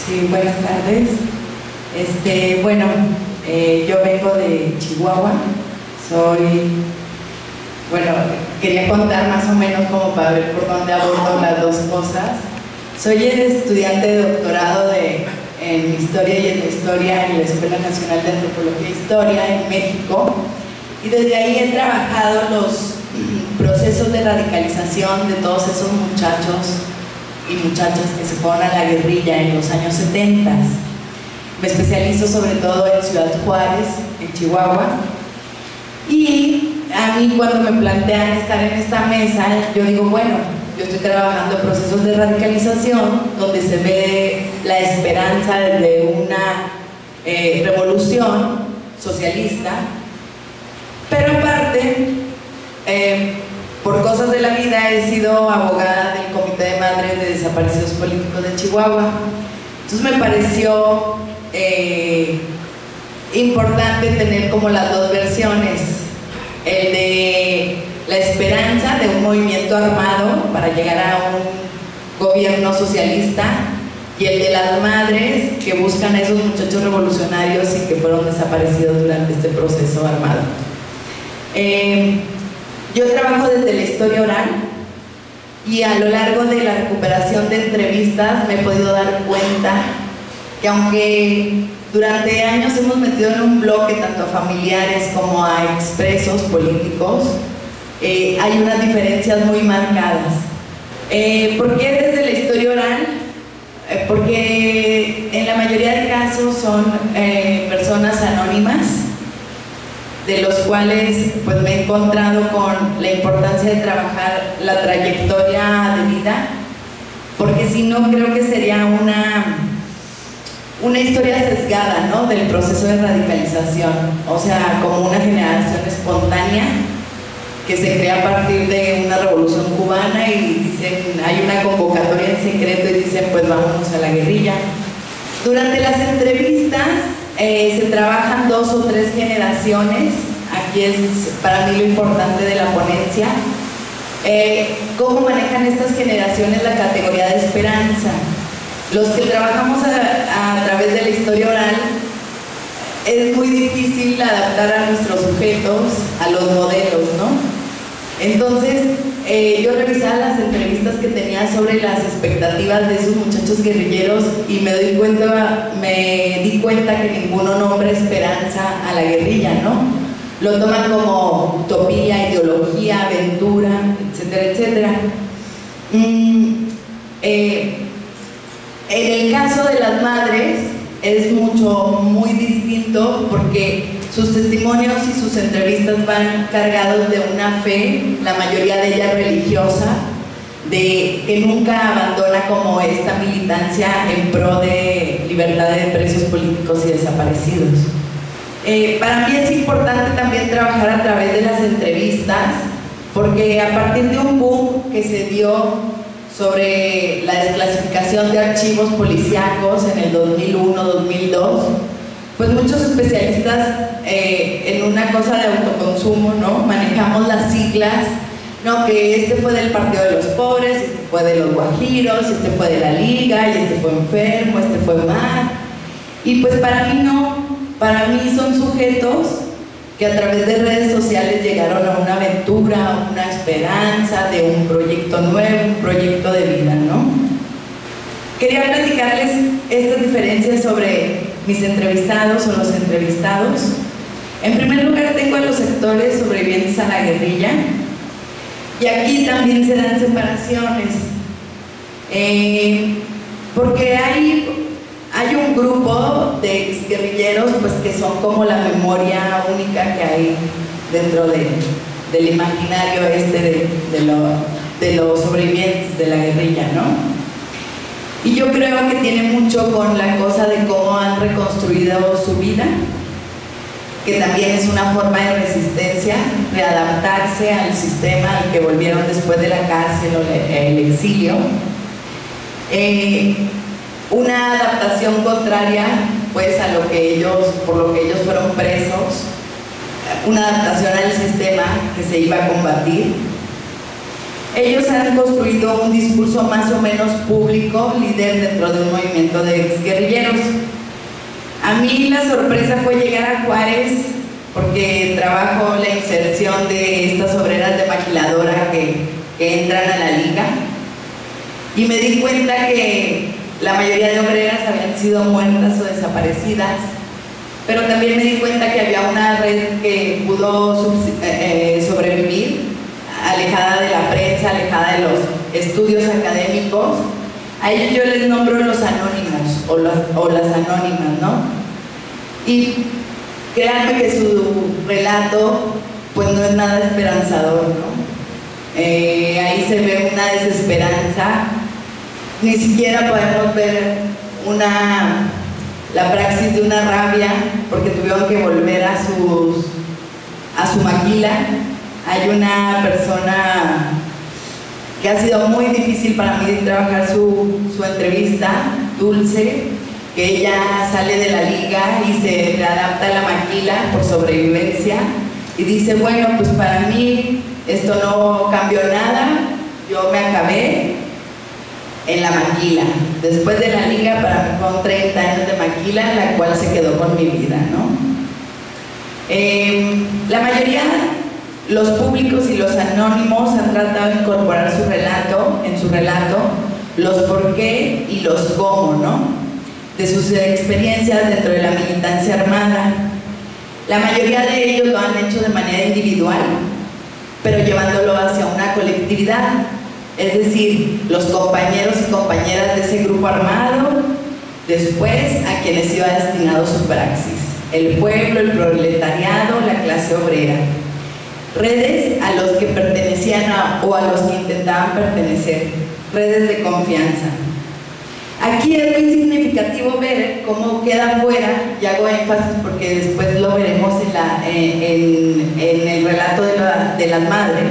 Sí, buenas tardes. Bueno, yo vengo de Chihuahua. Quería contar más o menos como para ver por dónde abordo las dos cosas. Soy estudiante de doctorado en Historia y Etnohistoria en la Escuela Nacional de Antropología e Historia en México, y desde ahí he trabajado los procesos de radicalización de todos esos muchachos y muchachas que se fueron a la guerrilla en los años 70. Me especializo sobre todo en Ciudad Juárez, en Chihuahua, y a mí cuando me plantean estar en esta mesa, yo digo, bueno, yo estoy trabajando procesos de radicalización donde se ve la esperanza de una revolución socialista, pero aparte, por cosas de la vida he sido abogada del Comité de Madres de Desaparecidos Políticos de Chihuahua. Entonces me pareció importante tener como las dos versiones, el de la esperanza de un movimiento armado para llegar a un gobierno socialista, y el de las madres que buscan a esos muchachos revolucionarios y que fueron desaparecidos durante este proceso armado. Yo trabajo desde la historia oral, y a lo largo de la recuperación de entrevistas me he podido dar cuenta que aunque durante años hemos metido en un bloque tanto a familiares como a expresos políticos, hay unas diferencias muy marcadas. ¿Por qué desde la historia oral? Porque en la mayoría de casos son personas anónimas, de los cuales pues me he encontrado con la importancia de trabajar la trayectoria de vida, porque si no creo que sería una historia sesgada, ¿no?, del proceso de radicalización, o sea, como una generación espontánea que se crea a partir de una revolución cubana y dicen, hay una convocatoria en secreto y dicen, pues vámonos a la guerrilla. Durante las entrevistas se trabajan 2 o 3 generaciones. Aquí es para mí lo importante de la ponencia, cómo manejan estas generaciones la categoría de esperanza. Los que trabajamos a través de la historia oral, es muy difícil adaptar a nuestros sujetos a los modelos, ¿no? Entonces, yo revisaba las entrevistas que tenía sobre las expectativas de esos muchachos guerrilleros y me di cuenta que ninguno nombra esperanza a la guerrilla, ¿no? Lo toman como utopía, ideología, aventura, etcétera, etcétera. En el caso de las madres es muy distinto, porque sus testimonios y sus entrevistas van cargados de una fe, la mayoría de ellas religiosa, de que nunca abandona como esta militancia en pro de libertad de presos políticos y desaparecidos. Para mí es importante también trabajar a través de las entrevistas, porque a partir de un boom que se dio sobre la desclasificación de archivos policíacos en el 2001-2002, pues muchos especialistas en una cosa de autoconsumo, ¿no?, manejamos las siglas, ¿no?, que este fue del Partido de los Pobres, este fue de los Guajiros, este fue de la Liga, y este fue enfermo, este fue mal. Y pues para mí no, para mí son sujetos que a través de redes sociales llegaron a una aventura, una esperanza de un proyecto nuevo, un proyecto de vida, ¿no? Quería platicarles estas diferencias sobre mis entrevistados o los entrevistados. En primer lugar, tengo a los sectores sobrevivientes a la guerrilla, y aquí también se dan separaciones, porque hay un grupo de exguerrilleros pues, que son como la memoria única que hay dentro del imaginario de los sobrevivientes de la guerrilla, ¿no? Y yo creo que tiene mucho con la cosa de cómo han reconstruido su vida, que también es una forma de resistencia, readaptarse al sistema al que volvieron después de la cárcel o el exilio. Una adaptación contraria pues a por lo que ellos fueron presos, una adaptación al sistema que se iba a combatir. Ellos han construido un discurso más o menos público, líder dentro de un movimiento de exguerrilleros. A mí la sorpresa fue llegar a Juárez porque trabajo la inserción de estas obreras de maquiladora que entran a la liga, y me di cuenta que la mayoría de obreras habían sido muertas o desaparecidas, pero también me di cuenta que había una red que pudo sobrevivir, alejada de la prensa, alejada de los estudios académicos. A ellos yo les nombro los anónimos o las anónimas, ¿no? Y créanme que su relato pues no es nada esperanzador, ¿no? Ahí se ve una desesperanza, ni siquiera podemos ver la praxis de una rabia porque tuvieron que volver a su maquila. Hay una persona que ha sido muy difícil para mí trabajar su entrevista, Dulce, que ella sale de la liga y se adapta a la maquila por sobrevivencia y dice, bueno, pues para mí esto no cambió nada, yo me acabé en la maquila. Después de la liga, para mí fueron 30 años de maquila, la cual se quedó con mi vida, ¿no? La mayoría, los públicos y los anónimos han tratado de incorporar en su relato los por qué y los cómo, ¿no? De sus experiencias dentro de la militancia armada. La mayoría de ellos lo han hecho de manera individual, pero llevándolo hacia una colectividad, es decir, los compañeros y compañeras de ese grupo armado, después a quienes iba destinado su praxis, el pueblo, el proletariado, la clase obrera, redes a los que pertenecían o a los que intentaban pertenecer, redes de confianza. Aquí es muy significativo ver cómo queda fuera, y hago énfasis porque después lo veremos en el relato de las madres.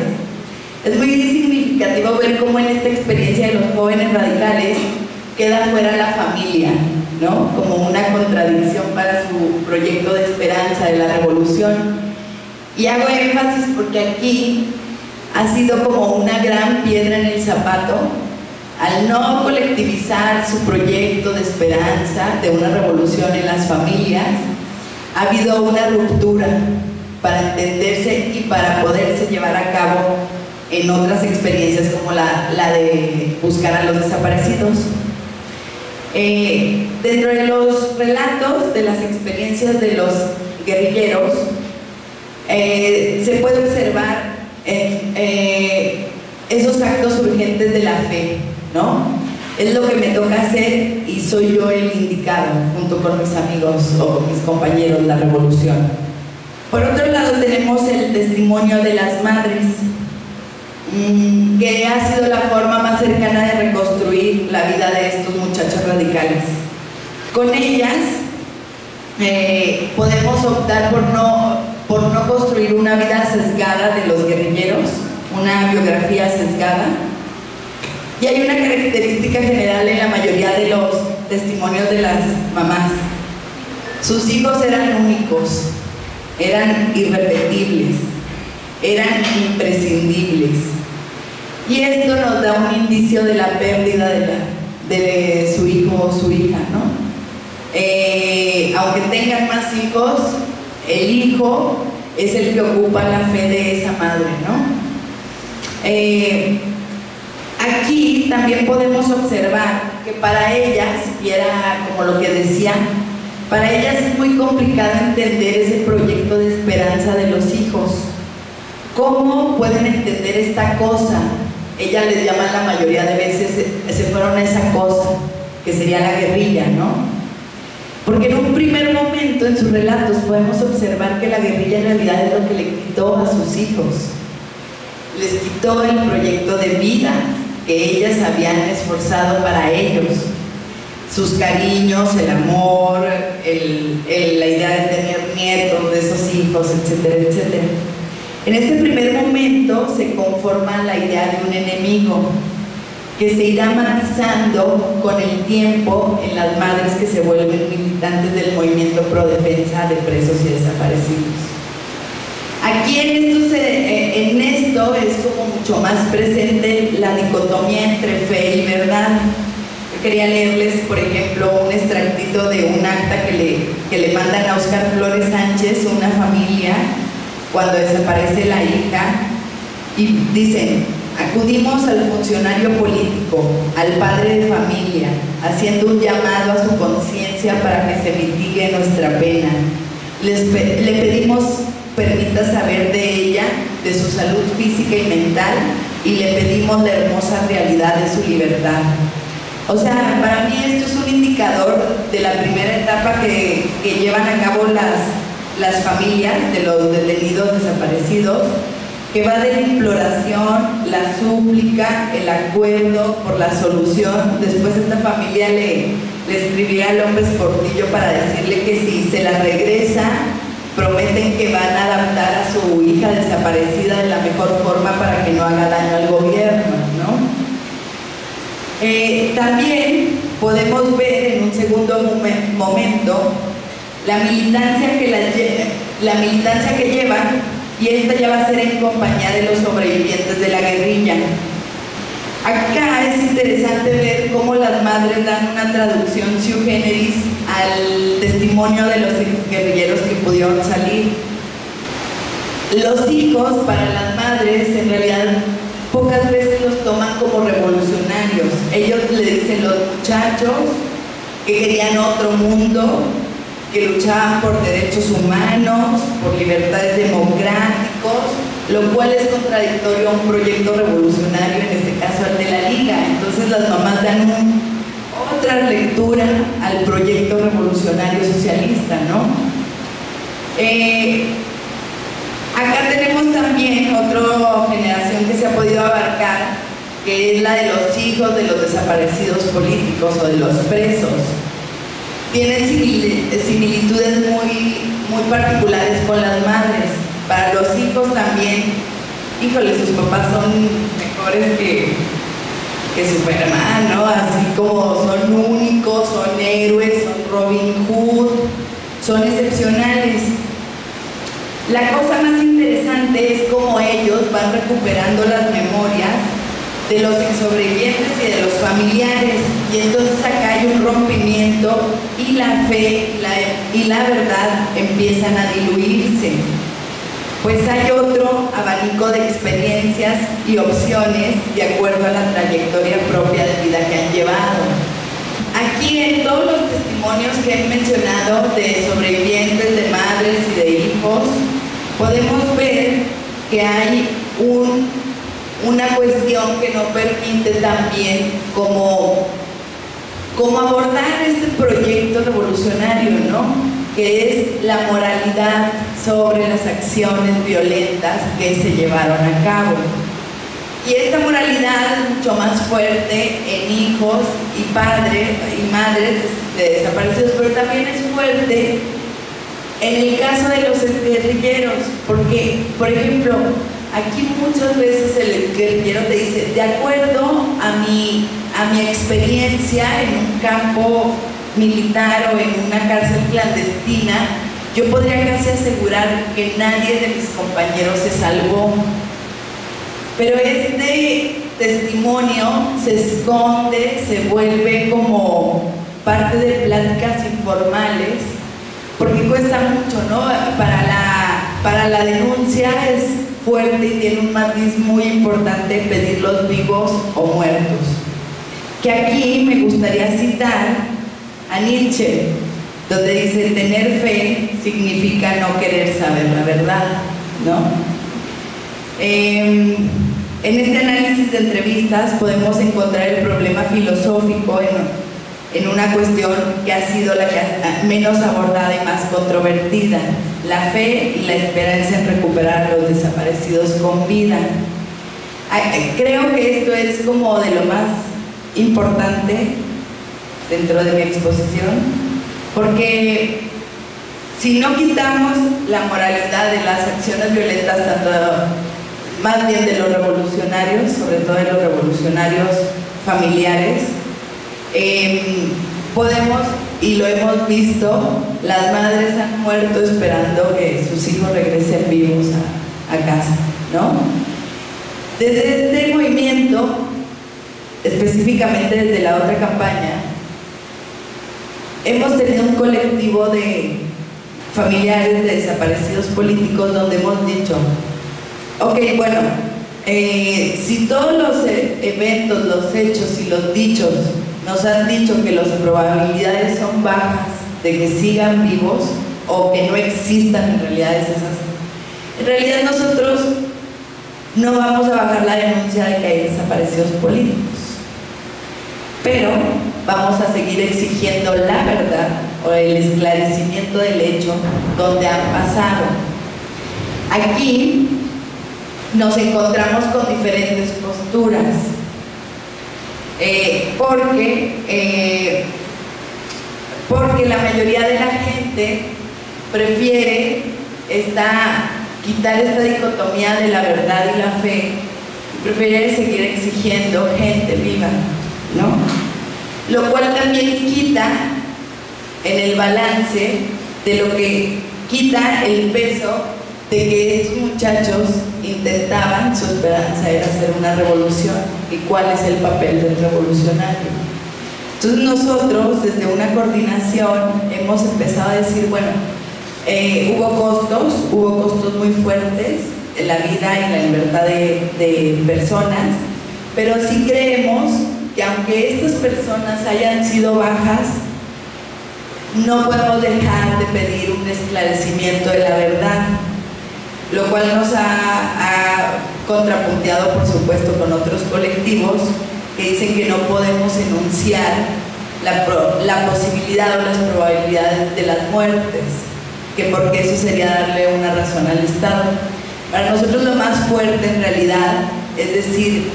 Es muy significativo ver cómo en esta experiencia de los jóvenes radicales queda fuera la familia, ¿no? Como una contradicción para su proyecto de esperanza de la revolución. Y hago énfasis porque aquí ha sido como una gran piedra en el zapato. Al no colectivizar su proyecto de esperanza de una revolución en las familias, ha habido una ruptura para entenderse y para poderse llevar a cabo en otras experiencias como la de buscar a los desaparecidos. Dentro de los relatos de las experiencias de los guerrilleros, se puede observar esos actos urgentes de la fe, ¿no? Es lo que me toca hacer y soy yo el indicado, junto con mis amigos o mis compañeros, la revolución. Por otro lado tenemos el testimonio de las madres, que ha sido la forma más cercana de reconstruir la vida de estos muchachos radicales. Con ellas podemos optar por no construir una vida sesgada de los guerrilleros, una biografía sesgada. Y hay una característica general en la mayoría de los testimonios de las mamás. Sus hijos eran únicos, eran irrepetibles, eran imprescindibles. Y esto nos da un indicio de la pérdida de su hijo o su hija, ¿no? Aunque tengan más hijos, el hijo es el que ocupa la fe de esa madre, ¿no? Aquí también podemos observar que para ellas, y era como lo que decía, para ellas es muy complicado entender ese proyecto de esperanza de los hijos. ¿Cómo pueden entender esta cosa? Ellas les llaman la mayoría de veces, se fueron a esa cosa, que sería la guerrilla, ¿no? Porque en un primer momento en sus relatos podemos observar que la guerrilla en realidad es lo que le quitó a sus hijos. Les quitó el proyecto de vida que ellas habían esforzado para ellos, sus cariños, el amor, la idea de tener nietos de esos hijos, etcétera, etcétera. En este primer momento se conforma la idea de un enemigo que se irá matizando con el tiempo en las madres que se vuelven militantes del movimiento pro defensa de presos y desaparecidos. Aquí en esto eso es como mucho más presente la dicotomía entre fe y verdad. Yo quería leerles, por ejemplo, un extractito de un acta que le mandan a Óscar Flores Sánchez, una familia, cuando desaparece la hija, y dicen: acudimos al funcionario político, al padre de familia, haciendo un llamado a su conciencia para que se mitigue nuestra pena. Le pedimos permita saber de ella, de su salud física y mental, y le pedimos la hermosa realidad de su libertad. O sea, para mí esto es un indicador de la primera etapa que llevan a cabo las familias de los detenidos desaparecidos, que va de la imploración, la súplica, el acuerdo por la solución. Después esta familia le escribirá a López Portillo para decirle que si se la regresa, prometen que van a adaptar a su hija desaparecida de la mejor forma para que no haga daño al gobierno, ¿no? También podemos ver en un segundo momento la militancia que llevan, y esta ya va a ser en compañía de los sobrevivientes de la guerrilla. Acá es interesante ver cómo las madres dan una traducción sui generis al testimonio de los guerrilleros que pudieron salir. Los hijos, para las madres, en realidad pocas veces los toman como revolucionarios. Ellos le dicen los muchachos que querían otro mundo, que luchaban por derechos humanos, por libertades democráticos, lo cual es contradictorio a un proyecto revolucionario, en este caso al de la Liga. Entonces las mamás dan otra lectura al proyecto revolucionario socialista, ¿no? Acá tenemos también otra generación que se ha podido abarcar, que es la de los hijos de los desaparecidos políticos o de los presos. Tienen similitudes muy particulares con las madres. Para los hijos también, híjole, sus papás son mejores que Superman, ¿no? Así como son únicos, son héroes, son Robin Hood, son excepcionales. La cosa más interesante es cómo ellos van recuperando las memorias de los sobrevivientes y de los familiares, y entonces acá hay un rompimiento y la fe y la verdad empiezan a diluirse, pues hay otro abanico de experiencias y opciones de acuerdo a la trayectoria propia de vida que han llevado. Aquí en todos los testimonios que he mencionado de sobrevivientes, de madres y de hijos, podemos ver que hay una cuestión que no permite también cómo abordar este proyecto revolucionario, ¿no? Que es la moralidad sobre las acciones violentas que se llevaron a cabo. Y esta moralidad es mucho más fuerte en hijos y padres y madres de desaparecidos, pero también es fuerte en el caso de los guerrilleros, porque, por ejemplo, aquí muchas veces el guerrillero te dice: de acuerdo a mi experiencia en un campo militar o en una cárcel clandestina, yo podría casi asegurar que nadie de mis compañeros se salvó. Pero este testimonio se esconde, se vuelve como parte de pláticas informales, porque cuesta mucho, ¿no? Para la denuncia es fuerte y tiene un matiz muy importante pedirlos vivos o muertos. Que aquí me gustaría citar a Nietzsche, donde dice: tener fe significa no querer saber la verdad, ¿no? En este análisis de entrevistas podemos encontrar el problema filosófico en una cuestión que ha sido la que menos abordada y más controvertida: la fe y la esperanza en recuperar a los desaparecidos con vida. Creo que esto es como de lo más importante dentro de mi exposición, porque si no quitamos la moralidad de las acciones violentas, más bien de los revolucionarios, sobre todo de los revolucionarios familiares, podemos, y lo hemos visto, las madres han muerto esperando que sus hijos regresen vivos a casa, ¿no? Desde este movimiento, específicamente desde la otra campaña, hemos tenido un colectivo de familiares de desaparecidos políticos donde hemos dicho, ok, bueno, si todos los eventos, los hechos y los dichos nos han dicho que las probabilidades son bajas de que sigan vivos o que no existan en realidades esas, en realidad nosotros no vamos a bajar la denuncia de que hay desaparecidos políticos, pero vamos a seguir exigiendo la verdad o el esclarecimiento del hecho donde han pasado. Aquí nos encontramos con diferentes posturas, porque la mayoría de la gente prefiere quitar esta dicotomía de la verdad y la fe y prefiere seguir exigiendo gente viva, ¿no? Lo cual también quita en el balance de lo que quita el peso de que estos muchachos intentaban, su esperanza era hacer una revolución y cuál es el papel del revolucionario. Entonces nosotros desde una coordinación hemos empezado a decir, bueno, hubo costos muy fuertes en la vida y la libertad de personas, pero sí creemos que aunque estas personas hayan sido bajas, no podemos dejar de pedir un esclarecimiento de la verdad, lo cual nos ha contrapunteado, por supuesto, con otros colectivos que dicen que no podemos enunciar la posibilidad o las probabilidades de las muertes, que porque eso sería darle una razón al Estado. Para nosotros lo más fuerte en realidad es decir,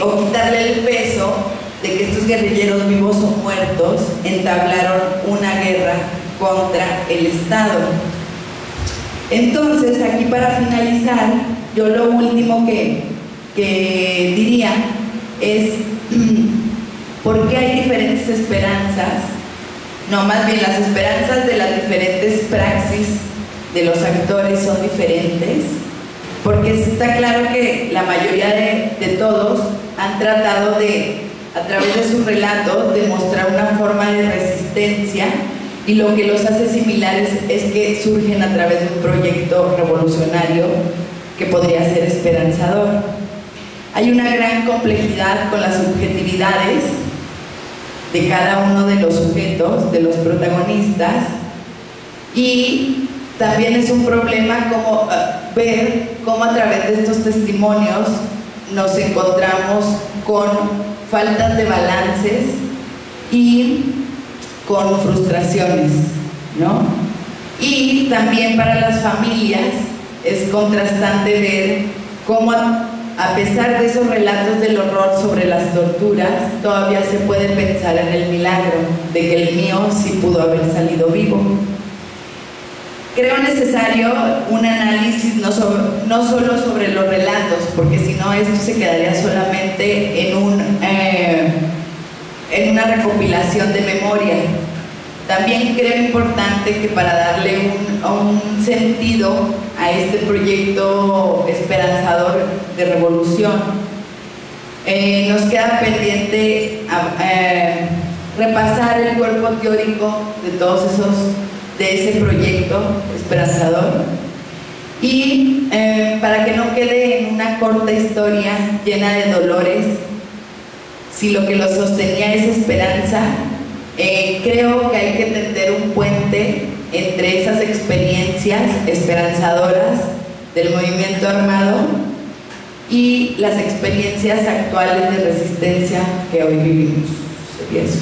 o quitarle el peso de que estos guerrilleros vivos o muertos entablaron una guerra contra el Estado. Entonces, aquí para finalizar, yo lo último que diría es ¿por qué hay diferentes esperanzas? No, más bien las esperanzas de las diferentes praxis de los actores son diferentes, porque está claro que la mayoría de todos han tratado de, a través de sus relatos, demostrar una forma de resistencia, y lo que los hace similares es que surgen a través de un proyecto revolucionario que podría ser esperanzador. Hay una gran complejidad con las subjetividades de cada uno de los sujetos, de los protagonistas, y también es un problema como ver cómo a través de estos testimonios nos encontramos con faltas de balances y con frustraciones, ¿no? Y también para las familias es contrastante ver cómo a pesar de esos relatos del horror sobre las torturas, todavía se puede pensar en el milagro de que el mío sí pudo haber salido vivo. Creo necesario un análisis no solo sobre los relatos, porque si no esto se quedaría solamente en una recopilación de memoria. También creo importante que para darle un sentido a este proyecto esperanzador de revolución, nos queda pendiente repasar el cuerpo teórico de ese proyecto esperanzador, y para que no quede en una corta historia llena de dolores, si lo que lo sostenía es esperanza, creo que hay que tender un puente entre esas experiencias esperanzadoras del movimiento armado y las experiencias actuales de resistencia que hoy vivimos. Sería eso.